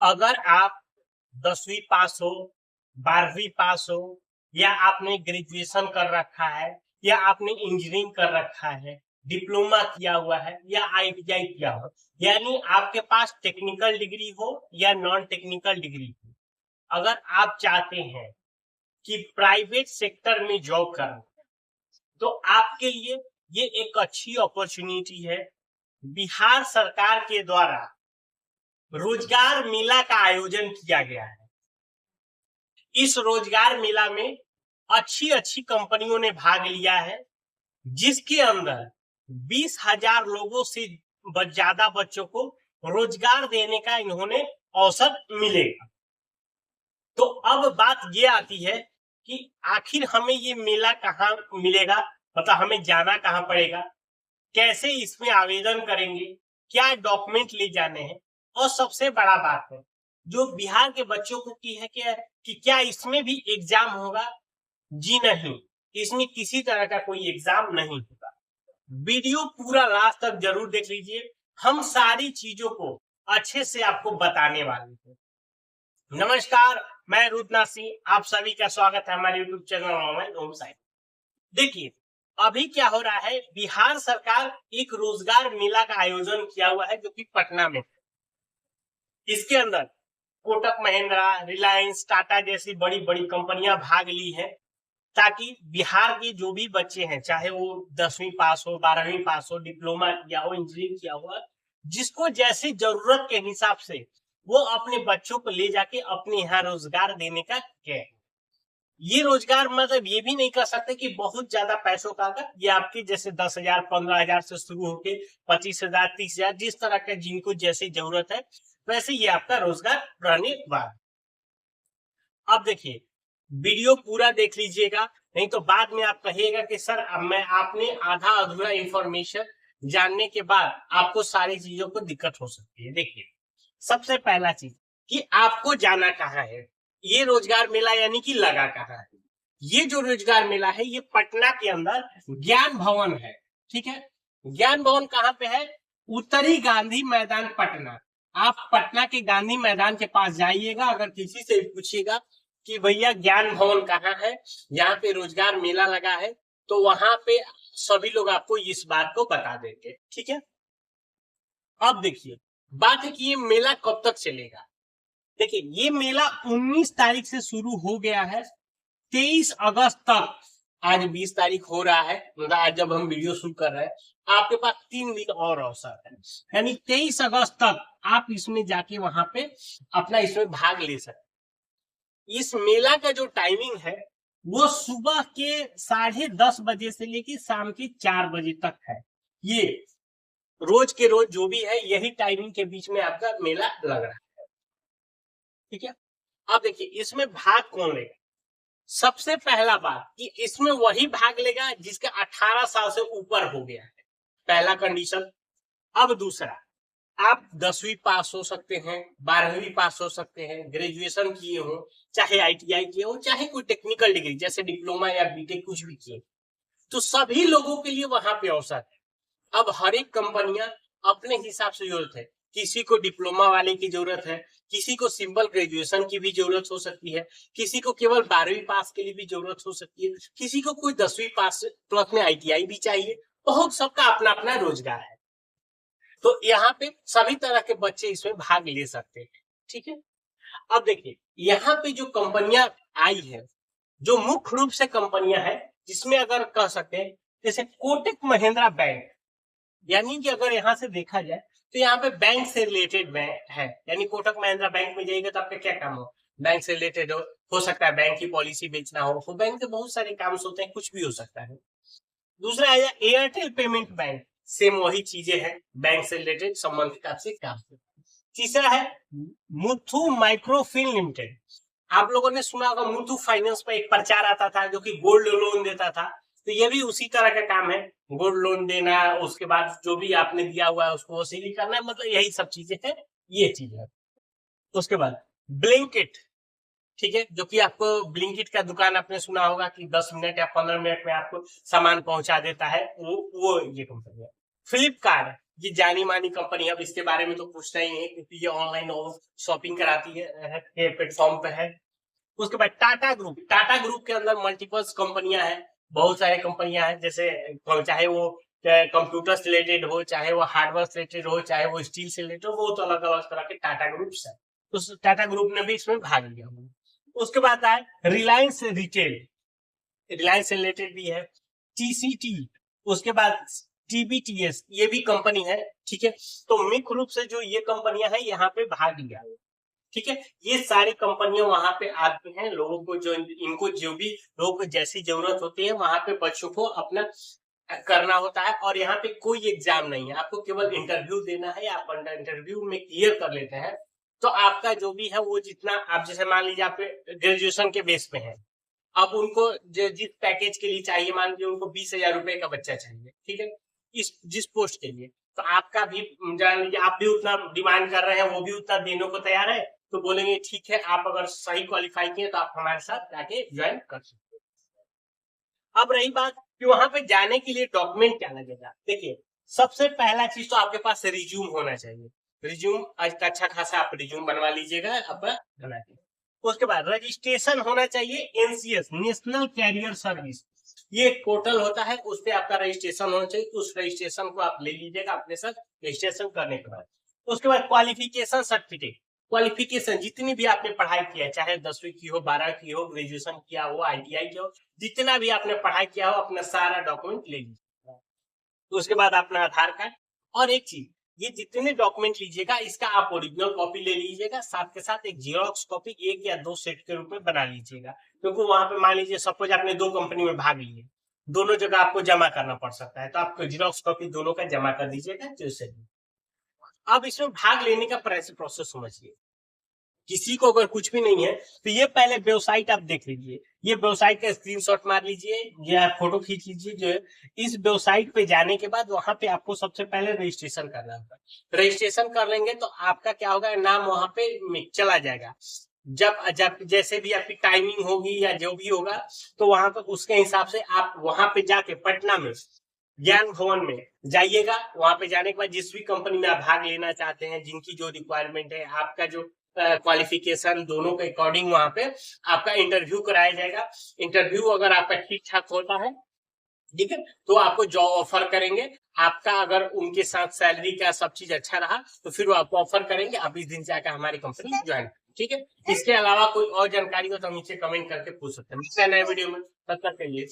अगर आप 10वीं पास हो, 12वीं पास हो, या आपने ग्रेजुएशन कर रखा है, या आपने इंजीनियरिंग कर रखा है, डिप्लोमा किया हुआ है, या ITI किया हो, यानी आपके पास टेक्निकल डिग्री हो या नॉन टेक्निकल डिग्री हो, अगर आप चाहते हैं कि प्राइवेट सेक्टर में जॉब करना, तो आपके लिए ये एक अच्छी अपॉर्चुनिटी है। बिहार सरकार के द्वारा रोजगार मेला का आयोजन किया गया है। इस रोजगार मेला में अच्छी अच्छी कंपनियों ने भाग लिया है, जिसके अंदर 20,000 लोगों से ज्यादा बच्चों को रोजगार देने का इन्होंने अवसर मिलेगा। तो अब बात ये आती है कि आखिर हमें ये मेला कहाँ मिलेगा, मतलब हमें जाना कहाँ पड़ेगा, कैसे इसमें आवेदन करेंगे, क्या डॉक्यूमेंट ले जाने हैं, और सबसे बड़ा बात है जो बिहार के बच्चों को की है कि क्या इसमें भी एग्जाम होगा। जी नहीं, इसमें किसी तरह का कोई एग्जाम नहीं होगा। वीडियो पूरा लास्ट तक जरूर देख लीजिए, हम सारी चीजों को अच्छे से आपको बताने वाले हैं। नमस्कार, मैं रुद्रनाथ सिंह, आप सभी का स्वागत है हमारे यूट्यूब चैनल होम साइट। देखिए, अभी क्या हो रहा है, बिहार सरकार एक रोजगार मेला का आयोजन किया हुआ है जो कि पटना में। इसके अंदर कोटक महिंद्रा, रिलायंस, टाटा जैसी बड़ी बड़ी कंपनियां भाग ली हैं, ताकि बिहार के जो भी बच्चे हैं, चाहे वो 10वीं पास हो, 12वीं पास हो, डिप्लोमा किया हो, इंजीनियरिंग किया हुआ, जिसको जैसी जरूरत के हिसाब से वो अपने बच्चों को ले जाके अपने यहाँ रोजगार देने का कहे। ये रोजगार मतलब ये भी नहीं कर सकते कि बहुत ज्यादा पैसों का, ये आपके जैसे 10,000, 15,000 से शुरू होके 25,000, 30,000, जिस तरह का जिनको जैसी जरूरत है वैसे ये आपका रोजगार रहने वाला। अब देखिए, वीडियो पूरा देख लीजिएगा, नहीं तो बाद में आप कहिएगा कि सर अब मैं आपने आधा अधूरा इंफॉर्मेशन जानने के बाद आपको सारी चीजों को दिक्कत हो सकती है। देखिए, सबसे पहला चीज कि आपको जाना कहाँ है, ये रोजगार मेला यानी कि लगा कहाँ है। ये जो रोजगार मेला है ये पटना के अंदर ज्ञान भवन है, ठीक है। ज्ञान भवन कहाँ पे है? उत्तरी गांधी मैदान पटना। आप पटना के गांधी मैदान के पास जाइएगा, अगर किसी से पूछिएगा कि भैया ज्ञान भवन कहाँ है, यहाँ पे रोजगार मेला लगा है, तो वहां पे सभी लोग आपको इस बात को बता देंगे, ठीक है। अब देखिए, बात है कि ये मेला कब तक चलेगा। देखिए, ये मेला 19 तारीख से शुरू हो गया है, 23 अगस्त तक। आज 20 तारीख हो रहा है, मतलब आज जब हम वीडियो शूट कर रहे हैं, आपके पास 3 दिन और अवसर है, यानी 23 अगस्त तक आप इसमें जाके वहां पे अपना इसमें भाग ले सकते। इस मेला का जो टाइमिंग है वो सुबह के 10:30 बजे से लेकर शाम के 4 बजे तक है। ये रोज के रोज जो भी है यही टाइमिंग के बीच में आपका मेला लग रहा है, ठीक है। अब देखिए, इसमें भाग कौन लेगा। सबसे पहला बात कि इसमें वही भाग लेगा जिसका 18 साल से ऊपर हो गया है, पहला कंडीशन। अब दूसरा, आप 10वीं पास हो सकते हैं, 12वीं पास हो सकते हैं, ग्रेजुएशन किए हो, चाहे ITI किए हो, चाहे कोई टेक्निकल डिग्री जैसे डिप्लोमा या बीटेक कुछ भी किए, तो सभी लोगों के लिए वहां पे अवसर है। अब हर एक कंपनियां अपने हिसाब से जरूरत है, किसी को डिप्लोमा वाले की जरूरत है, किसी को सिंपल ग्रेजुएशन की भी जरूरत हो सकती है, किसी को केवल 12वीं पास के लिए भी जरूरत हो सकती है, किसी को कोई 10वीं पास प्लस में ITI भी चाहिए। बहुत सबका अपना अपना रोजगार है, तो यहाँ पे सभी तरह के बच्चे इसमें भाग ले सकते हैं, ठीक है। अब देखिए, यहाँ पे जो कंपनियां आई है, जो मुख्य रूप से कंपनियां हैं, जिसमें अगर कह सकते हैं जैसे कोटक महिंद्रा बैंक, यानी कि अगर यहाँ से देखा जाए तो यहाँ पे बैंक से रिलेटेड बैंक है, यानी कोटक महिंद्रा बैंक में जाइएगा तो आपका क्या काम हो, बैंक से रिलेटेड हो सकता है बैंक की पॉलिसी बेचना हो, तो बैंक के बहुत सारे काम होते हैं, कुछ भी हो सकता है। दूसरा आया एयरटेल पेमेंट बैंक, सेम वही चीजें हैं, बैंक से रिलेटेड संबंधित आपसे काम। तीसरा है मुथू माइक्रोफिन लिमिटेड। आप लोगों ने सुना होगा, मुथू फाइनेंस पर एक प्रचार आता था जो कि गोल्ड लोन देता था, तो ये भी उसी तरह का काम है, गोल्ड लोन देना, उसके बाद जो भी आपने दिया हुआ है उसको वसूली करना है, मतलब यही सब चीजें हैं, ये चीज है। उसके बाद ब्लिंकिट, ठीक है, जो कि आपको ब्लिंकिट का दुकान आपने सुना होगा कि 10 मिनट या 15 मिनट में आपको सामान पहुंचा देता है, वो ये कंपनी है। फ्लिपकार्ट, ये जानी मानी कंपनी है, अब इसके बारे में तो पूछना ही नहीं क्योंकि ये ऑनलाइन शॉपिंग कराती है प्लेटफॉर्म पे है। उसके बाद टाटा ग्रुप के अंदर मल्टीपल्स कंपनियां हैं, बहुत सारी कंपनियां हैं, जैसे चाहे वो कंप्यूटर से रिलेटेड हो, चाहे वो हार्डवेयर से रिलेटेड हो, चाहे वो स्टील से रिलेटेड हो, वो तो अलग अलग तरह के टाटा ग्रुप्स है। तो टाटा ग्रुप ने भी इसमें भाग लिया। उसके बाद आए रिलायंस रिटेल, रिलायंस से रिलेटेड भी है, टीसीटी, उसके बाद टीबीटीएस, ये भी कंपनी है, ठीक है। तो मुख्य रूप से जो ये कंपनियां हैं यहाँ पे भाग लिया है, ठीक है। ये सारी कंपनियां वहां पे आती हैं, लोगों को जो इनको जो भी लोगों को जैसी जरूरत होती है वहां पे बच्चों को अपना करना होता है, और यहाँ पे कोई एग्जाम नहीं है, आपको केवल इंटरव्यू देना है। आप इंटरव्यू में क्लियर कर लेते हैं तो आपका जो भी है वो जितना, आप जैसे मान लीजिए आप ग्रेजुएशन के बेस पे है, अब उनको जिस पैकेज के लिए चाहिए, मान लीजिए उनको 20,000 रुपए का बच्चा चाहिए, ठीक है, इस जिस पोस्ट के लिए, तो आपका भी जान लीजिए आप भी उतना डिमांड कर रहे हैं, वो भी उतना देने को तैयार है, तो बोलेंगे ठीक है, आप अगर सही क्वालिफाई किए तो आप हमारे साथ जाके ज्वाइन कर सकते हैं। अब रही बात कि वहां पे जाने के लिए डॉक्यूमेंट क्या लगेगा। देखिए, सबसे पहला चीज तो आपके पास रिज्यूम होना चाहिए। रिज्यूम अच्छा खासा आप रिज्यूम बनवा लीजिएगा अपना बना के। उसके बाद रजिस्ट्रेशन होना चाहिए एनसीएस, नेशनल कैरियर सर्विस, ये एक पोर्टल होता है, उस पर आपका रजिस्ट्रेशन होना चाहिए। तो उस रजिस्ट्रेशन को आप ले लीजिएगा अपने साथ रजिस्ट्रेशन करने के बाद। उसके बाद क्वालिफिकेशन सर्टिफिकेट, क्वालिफिकेशन जितनी भी आपने पढ़ाई किया है, चाहे 10वीं की हो, 12 की हो, ग्रेजुएशन किया हो, आईटीआई किया हो, जितना भी आपने पढ़ाई किया हो, अपना सारा डॉक्यूमेंट ले लीजिए। तो उसके बाद अपना आधार कार्ड, और एक चीज, ये जितने डॉक्यूमेंट लीजिएगा इसका आप ओरिजिनल कॉपी ले लीजिएगा, साथ के साथ एक जीरोक्स कॉपी 1 या 2 सेट के रूप में बना लीजिएगा, क्योंकि वहां पे मान लीजिए सपोज आपने 2 कंपनी में भाग लिए, दोनों जगह आपको जमा करना पड़ सकता है, तो आपको जीरोक्स कॉपी दोनों का जमा कर दीजिएगा। जैसे अब इसमें भाग लेने का प्रोसेस समझिए। किसी को अगर कुछ भी नहीं है तो ये पहले वेबसाइट आप देख लीजिए, ये वेबसाइट का स्क्रीनशॉट मार लीजिए या फोटो खींच लीजिए। जो है इस वेबसाइट पे जाने के बाद वहां पे आपको सबसे पहले रजिस्ट्रेशन करना होगा। रजिस्ट्रेशन कर लेंगे तो आपका क्या होगा, नाम वहां पे चला जाएगा। जब जब जैसे भी आपकी टाइमिंग होगी या जो भी होगा, तो वहां पर उसके हिसाब से आप वहां पे जाके पटना में ज्ञान भवन में जाइएगा। वहां पे जाने के बाद जिस भी कंपनी में आप भाग लेना चाहते हैं, जिनकी जो रिक्वायरमेंट है, आपका जो क्वालिफिकेशन, दोनों के अकॉर्डिंग वहां पे आपका इंटरव्यू कराया जाएगा। इंटरव्यू अगर आपका ठीक ठाक होता है, ठीक है, तो आपको जॉब ऑफर करेंगे। आपका अगर उनके साथ सैलरी का सब चीज अच्छा रहा तो फिर वो आपको ऑफर करेंगे, आप इस दिन जाकर हमारी कंपनी ज्वाइन, ठीक है। इसके अलावा कोई और जानकारी हो तो नीचे कमेंट करके पूछ सकते हैं। नए वीडियो में तब तक के लिए